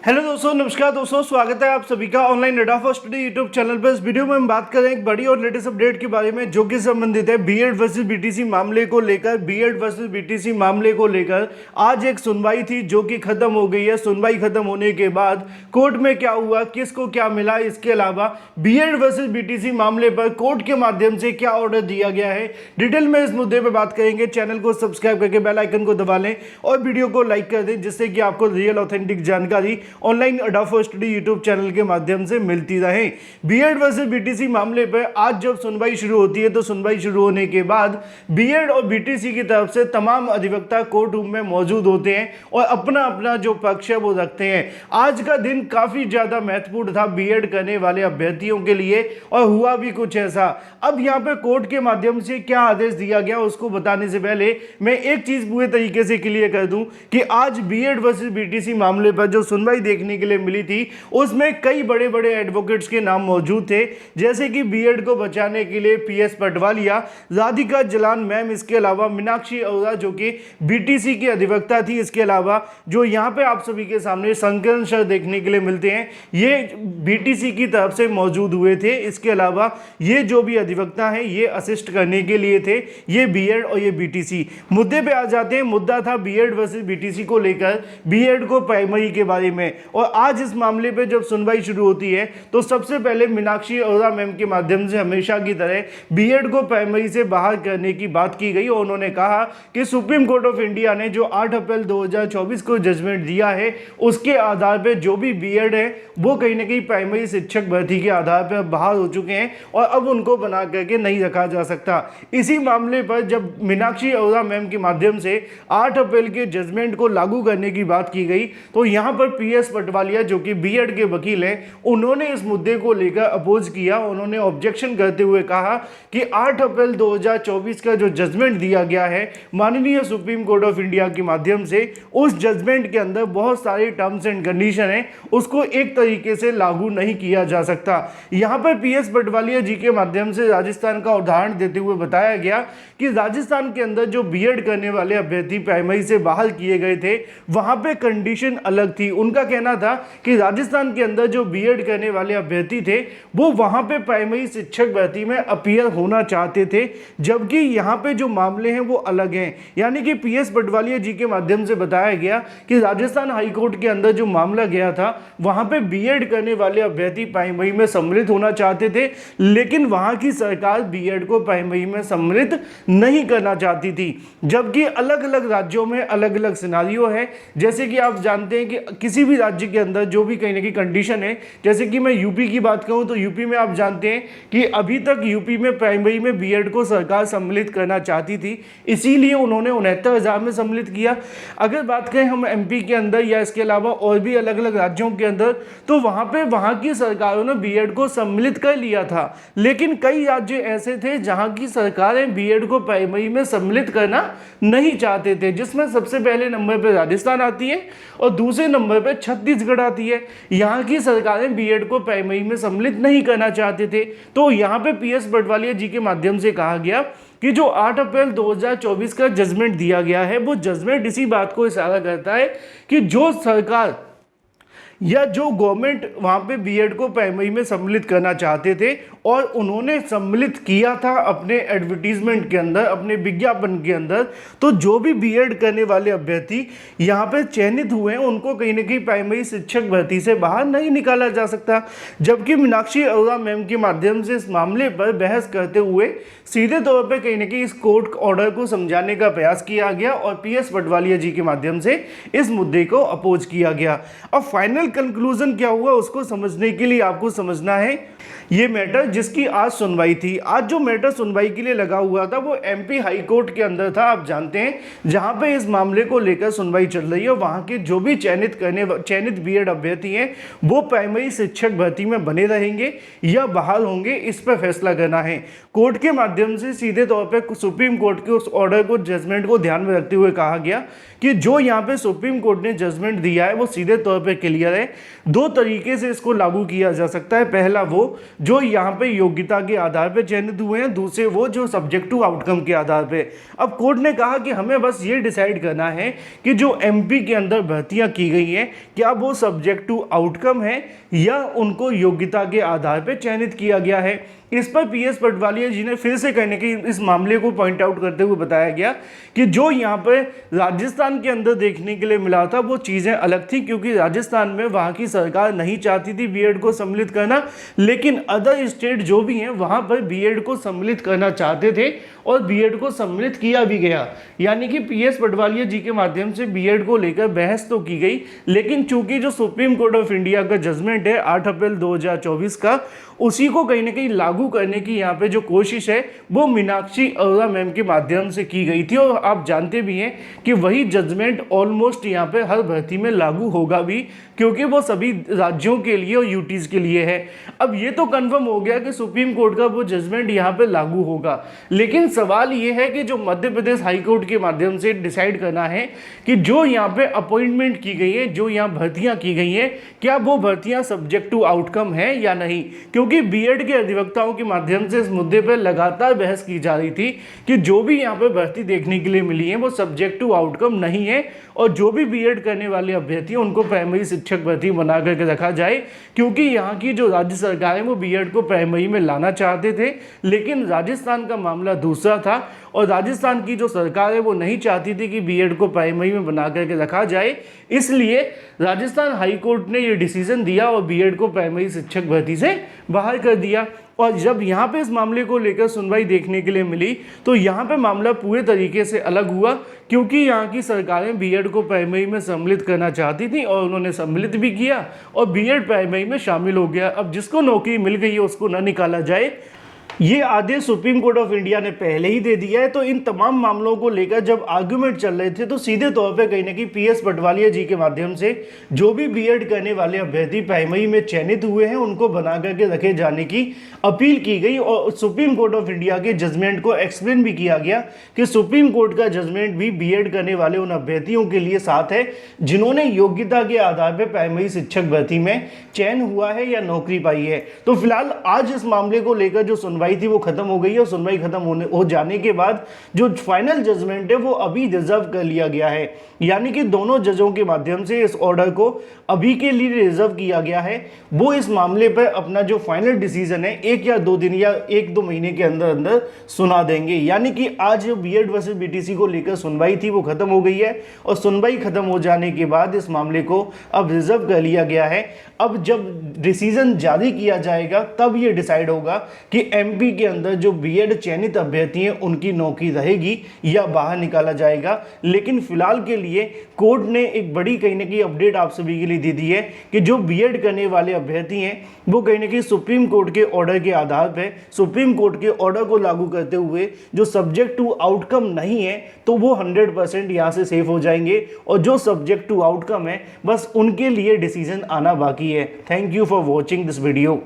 Hello दोस्तों, नमस्कार दोस्तों, स्वागत है आप सभी का ऑनलाइन अड्डा फॉर स्टडी यूट्यूब चैनल पर। इस वीडियो में हम बात करें एक बड़ी और लेटेस्ट अपडेट के बारे में जो कि संबंधित है बीएड वर्सेस बीटीसी मामले को लेकर। बीएड वर्सेस बीटीसी मामले को लेकर आज एक सुनवाई थी जो कि खत्म हो गई है। सुनवाई खत्म होने के बाद कोर्ट में क्या हुआ, किसको क्या मिला, इसके अलावा बीएड वर्सेस बीटीसी मामले पर कोर्ट के माध्यम से क्या ऑर्डर दिया गया है, डिटेल में इस मुद्दे पर बात करेंगे। चैनल को सब्सक्राइब करके बेल आइकन को दबा लें और वीडियो को लाइक कर दें जिससे कि आपको रियल ऑथेंटिक जानकारी ऑनलाइन अड्डा फॉर स्टडी यूट्यूब चैनल के माध्यम से मिलती रहे। बीएड वर्सेस बीटीसी मामले पर आज जब सुनवाई शुरू होती है तो सुनवाई शुरू होने के बाद बीएड और बीटीसी की तरफ से तमाम अधिवक्ता कोर्ट रूम में मौजूद होते हैं और अपना अपना जो पक्ष है वो रखते हैं। आज का दिन काफी ज्यादा महत्वपूर्ण था बीएड करने वाले अभ्यर्थियों के लिए और हुआ भी कुछ ऐसा। अब यहाँ पे कोर्ट के माध्यम से क्या आदेश दिया गया उसको बताने से पहले मैं एक चीज पूरे तरीके से क्लियर कर दूं कि आज बीएड वर्सेस बीटीसी मामले पर जो सुनवाई देखने के लिए मिली थी उसमें कई बड़े बड़े एडवोकेट्स के नाम मौजूद थे, जैसे कि बीएड को बचाने के लिए पीएस पटवालिया, राधिका जलान मैम, इसके अलावा मीनाक्षी अरोड़ा जो कि बीटीसी की अधिवक्ता थी, इसके अलावा जो यहाँ पे आप सभी के सामने संकलन सर देखने के लिए मिलते हैं ये बीटीसी की तरफ से मौजूद हुए थे। इसके अलावा ये जो भी अधिवक्ता हैं ये असिस्ट करने के लिए थे, ये बीएड और ये बीटीसी। मुद्दे पे आ जाते हैं। मुद्दा था बीएड वर्सेस बीटीसी को लेकर, बीएड को प्राइमरी के बारे में। और आज इस मामले पे जब सुनवाई शुरू होती है तो सबसे पहले मीनाक्षी अरोड़ा मैम के माध्यम से हमेशा की तरह बीएड को प्राइमरी से बाहर करने की बात की गई और उन्होंने कहा कि सुप्रीम कोर्ट ऑफ इंडिया ने जो 8 अप्रैल 2024 को जजमेंट दिया है उसके आधार पर जो भी बीएड है वो कहीं ना कहीं प्राइमरी शिक्षक भर्ती के आधार पर बाहर हो चुके हैं और अब उनको बना करके नहीं रखा जा सकता। इसी मामले पर जब मीनाक्षी अरोड़ा मैम के माध्यम से 8 अप्रैल के जजमेंट को लागू करने की बात की गई तो यहां पर पीएस पटवालिया जो कि बीएड के वकील हैं उन्होंने इस मुद्दे को लेकर अपोज किया। उन्होंने ऑब्जेक्शन करते हुए कहा कि 8 अप्रैल 2024 का जो जजमेंट दिया गया है माननीय सुप्रीम कोर्ट ऑफ इंडिया के माध्यम से, उस जजमेंट के अंदर बहुत सारे टर्म्स एंड कंडीशन हैं, उसको एक तरीके से लागू नहीं किया जा सकता। यहां पर पीएस पटवालिया जी के माध्यम से राजस्थान का उदाहरण देते हुए बताया गया कि राजस्थान के अंदर जो बीएड करने वाले अभ्यर्थी प्राइमरी से बाहर किए गए थे वहां पे कंडीशन अलग थी। उनका कहना था कि राजस्थान के अंदर जो बीएड करने वाले अभ्यर्थी थे वो वहां पे प्राइमरी शिक्षक भर्ती में अपीयर होना चाहते थे, जबकि यहां पे जो मामले हैं वो अलग हैं। यानी कि पीएस पटवालिया जी के माध्यम से बताया गया कि राजस्थान हाईकोर्ट के अंदर जो मामला गया था वहां पे बीएड करने वाले अभ्यर्थी प्राइमरी में सम्मिलित होना चाहते थे, लेकिन वहां की सरकार बीएड को प्राइमरी में सम्मिलित नहीं करना चाहती थी। जबकि अलग अलग राज्यों में अलग अलग सिनारियो है। जैसे कि आप जानते हैं कि किसी भी राज्य के अंदर जो भी कहीं ना कहीं कंडीशन है, जैसे कि मैं यूपी की बात करूं तो यूपी में आप जानते हैं कि अभी तक यूपी में प्राइमरी में बीएड को सरकार सम्मिलित करना चाहती थी, इसीलिए उन्होंने 69,000 में सम्मिलित किया। अगर बात करें हम एमपी के अंदर या इसके अलावा और भी अलग अलग राज्यों के अंदर तो वहां की सरकारों ने बीएड को सम्मिलित कर लिया था, लेकिन कई राज्य ऐसे थे जहां की सरकारें बीएड को प्राइमरी में सम्मिलित करना नहीं चाहते थे, जिसमें सबसे पहले नंबर पर राजस्थान आती है और दूसरे नंबर पर छत्तीसगढ़ आती है। यहाँ की सरकारें बीएड को प्राइमरी में सम्मिलित नहीं करना चाहते थे। तो यहाँ पे पीएस पटवालिया जी के माध्यम से कहा गया कि जो 8 अप्रैल 2024 का जजमेंट दिया गया है वो जजमेंट इसी बात को इशारा करता है कि जो सरकार या जो गवर्नमेंट वहाँ पे बीएड को प्राइमरी में सम्मिलित करना चाहते थे और उन्होंने सम्मिलित किया था अपने एडवर्टीजमेंट के अंदर, अपने विज्ञापन के अंदर, तो जो भी बीएड करने वाले अभ्यर्थी यहाँ पे चयनित हुए हैं उनको कहीं ना कहीं प्राइमरी शिक्षक भर्ती से बाहर नहीं निकाला जा सकता। जबकि मीनाक्षी अरोड़ा मैम के माध्यम से इस मामले पर बहस करते हुए सीधे तौर पर कहीं ना कहीं इस कोर्ट ऑर्डर को समझाने का प्रयास किया गया और पीएस पटवालिया जी के माध्यम से इस मुद्दे को अपोज किया गया। अब फाइनल कंक्लूजन क्या हुआ उसको समझने के लिए आपको समझना है ये मैटर जिसकी आज सुनवाई थी। आज जो मैटर सुनवाई के लिए लगा हुआ था वो एमपी हाई कोर्ट के अंदर था, आप जानते हैं, जहां पे इस मामले को लेकर सुनवाई चल रही है। वहां के जो भी चयनित बीएड अभ्यर्थी हैं वो प्राइमरी शिक्षक भर्ती में बने रहेंगे या बहाल होंगे, इस पर फैसला करना है। कोर्ट के माध्यम से सीधे तौर पर सुप्रीम कोर्ट के उस ऑर्डर को, जजमेंट को ध्यान में रखते हुए कहा गया कि जो यहाँ पे सुप्रीम कोर्ट ने जजमेंट दिया है वो सीधे तौर पर क्लियर है। दो तरीके से इसको लागू किया जा सकता है। पहला वो जो यहाँ पे योग्यता के आधार पे चयनित हुए हैं, दूसरे वो जो सब्जेक्ट टू आउटकम के आधार पे। अब कोर्ट ने कहा कि हमें बस ये डिसाइड करना है कि जो एमपी के अंदर भर्तियां की गई हैं क्या वो सब्जेक्ट टू आउटकम है या उनको योग्यता के आधार पे चयनित किया गया है। इस पर पीएस पटवालिया जी ने फिर से कहने की इस मामले को पॉइंट आउट करते हुए बताया गया कि जो यहाँ पर राजस्थान के अंदर देखने के लिए मिला था वो चीज़ें अलग थी, क्योंकि राजस्थान में वहाँ की सरकार नहीं चाहती थी बीएड को सम्मिलित करना, लेकिन अदर स्टेट जो भी हैं वहाँ पर बीएड को सम्मिलित करना चाहते थे और बीएड को सम्मिलित किया भी गया। यानी कि पीएस पटवालिया जी के माध्यम से बीएड को लेकर बहस तो की गई, लेकिन चूंकि जो सुप्रीम कोर्ट ऑफ इंडिया का जजमेंट है 8 अप्रैल 2024 का, उसी को कहीं ना कहीं लागू करने की यहाँ पे जो कोशिश है वो मीनाक्षी अरोड़ा मैम के माध्यम से की गई थी। और आप जानते भी हैं कि वही जजमेंट ऑलमोस्ट यहाँ पे हर भर्ती में लागू होगा भी, क्योंकि वो सभी राज्यों के लिए और यूटीज के लिए है। अब ये तो कंफर्म हो गया कि सुप्रीम कोर्ट का वो जजमेंट यहाँ पे लागू होगा, लेकिन सवाल ये है कि जो मध्य प्रदेश हाई कोर्ट के माध्यम से डिसाइड करना है कि जो यहाँ पे अपॉइंटमेंट की गई है, जो यहाँ भर्तियाँ की गई हैं, क्या वो भर्तियाँ सब्जेक्ट टू आउटकम है या नहीं। क्योंकि बीएड के अधिवक्ताओं के माध्यम से इस मुद्दे पर लगातार बहस की जा रही थी कि जो भी यहाँ पे भर्ती देखने के लिए मिली है वो सब्जेक्ट टू आउटकम नहीं है, और जो भी बीएड करने वाले अभ्यर्थी हैं उनको प्राइमरी शिक्षक भर्ती बना करके रखा जाए, क्योंकि यहाँ की जो राज्य सरकार है वो बीएड को प्राइमरी में लाना चाहते थे, लेकिन राजस्थान का मामला दूसरा था और राजस्थान की जो सरकार है वो नहीं चाहती थी कि बीएड को प्राइमरी में बना करके रखा जाए। इसलिए राजस्थान हाई कोर्ट ने ये डिसीजन दिया और बीएड को प्राइमरी शिक्षक भर्ती से बाहर कर दिया। और जब यहाँ पे इस मामले को लेकर सुनवाई देखने के लिए मिली तो यहाँ पे मामला पूरे तरीके से अलग हुआ, क्योंकि यहाँ की सरकारें बीएड को प्राइमरी में सम्मिलित करना चाहती थी और उन्होंने सम्मिलित भी किया और बीएड प्राइमरी में शामिल हो गया। अब जिसको नौकरी मिल गई है उसको न निकाला जाए, ये आदेश सुप्रीम कोर्ट ऑफ इंडिया ने पहले ही दे दिया है। तो इन तमाम मामलों को लेकर जब आर्गुमेंट चल रहे थे तो सीधे तौर पे कहीं ना कहीं पीएस पटवालिया जी के माध्यम से जो भी बीएड करने वाले अभ्यर्थी प्राइमरी में चयनित हुए हैं उनको बना करके रखे जाने की अपील की गई और सुप्रीम कोर्ट ऑफ इंडिया के जजमेंट को एक्सप्लेन भी किया गया कि सुप्रीम कोर्ट का जजमेंट भी बीएड करने वाले उन अभ्यर्थियों के लिए साथ है जिन्होंने योग्यता के आधार पर प्राइमरी शिक्षक भर्ती में चयन हुआ है या नौकरी पाई है। तो फिलहाल आज इस मामले को लेकर जो सुनवाई थी वो खत्म हो गई है और सुनवाई खत्म हो जाने के बाद जो फाइनल जजमेंट है वो अभी रिजर्व कर लिया गया है, यानी कि दोनों जजों के माध्यम से इस ऑर्डर को अभी के लिए रिजर्व किया गया है। वो इस मामले पर अपना जो फाइनल डिसीजन है 1 या 2 दिन या 1-2 महीने के अंदर अंदर सुना देंगे। यानी कि आज जो बीएड वर्सेस बीटीसी को लेकर सुनवाई थी वो खत्म हो गई है और सुनवाई खत्म हो जाने के बाद इस मामले को अब रिजर्व कर लिया गया है। अब जब डिसीजन जारी किया जाएगा तब ये डिसाइड होगा कि एमपी के अंदर जो बीएड चयनित अभ्यर्थी हैं उनकी नौकरी रहेगी या बाहर निकाला जाएगा। लेकिन फिलहाल के लिए कोर्ट ने एक बड़ी कहीं ना कहीं अपडेट आप सभी के लिए दे दी है कि जो बीएड करने वाले अभ्यर्थी हैं वो कहीं ना कहीं सुप्रीम कोर्ट के ऑर्डर के आधार पर सुप्रीम कोर्ट के ऑर्डर को लागू करते हुए जो सब्जेक्ट टू आउटकम नहीं है तो वो 100% यहाँ से सेफ हो जाएंगे और जो सब्जेक्ट टू आउटकम है बस उनके लिए डिसीजन आना बाकी है। Thank you for watching this video.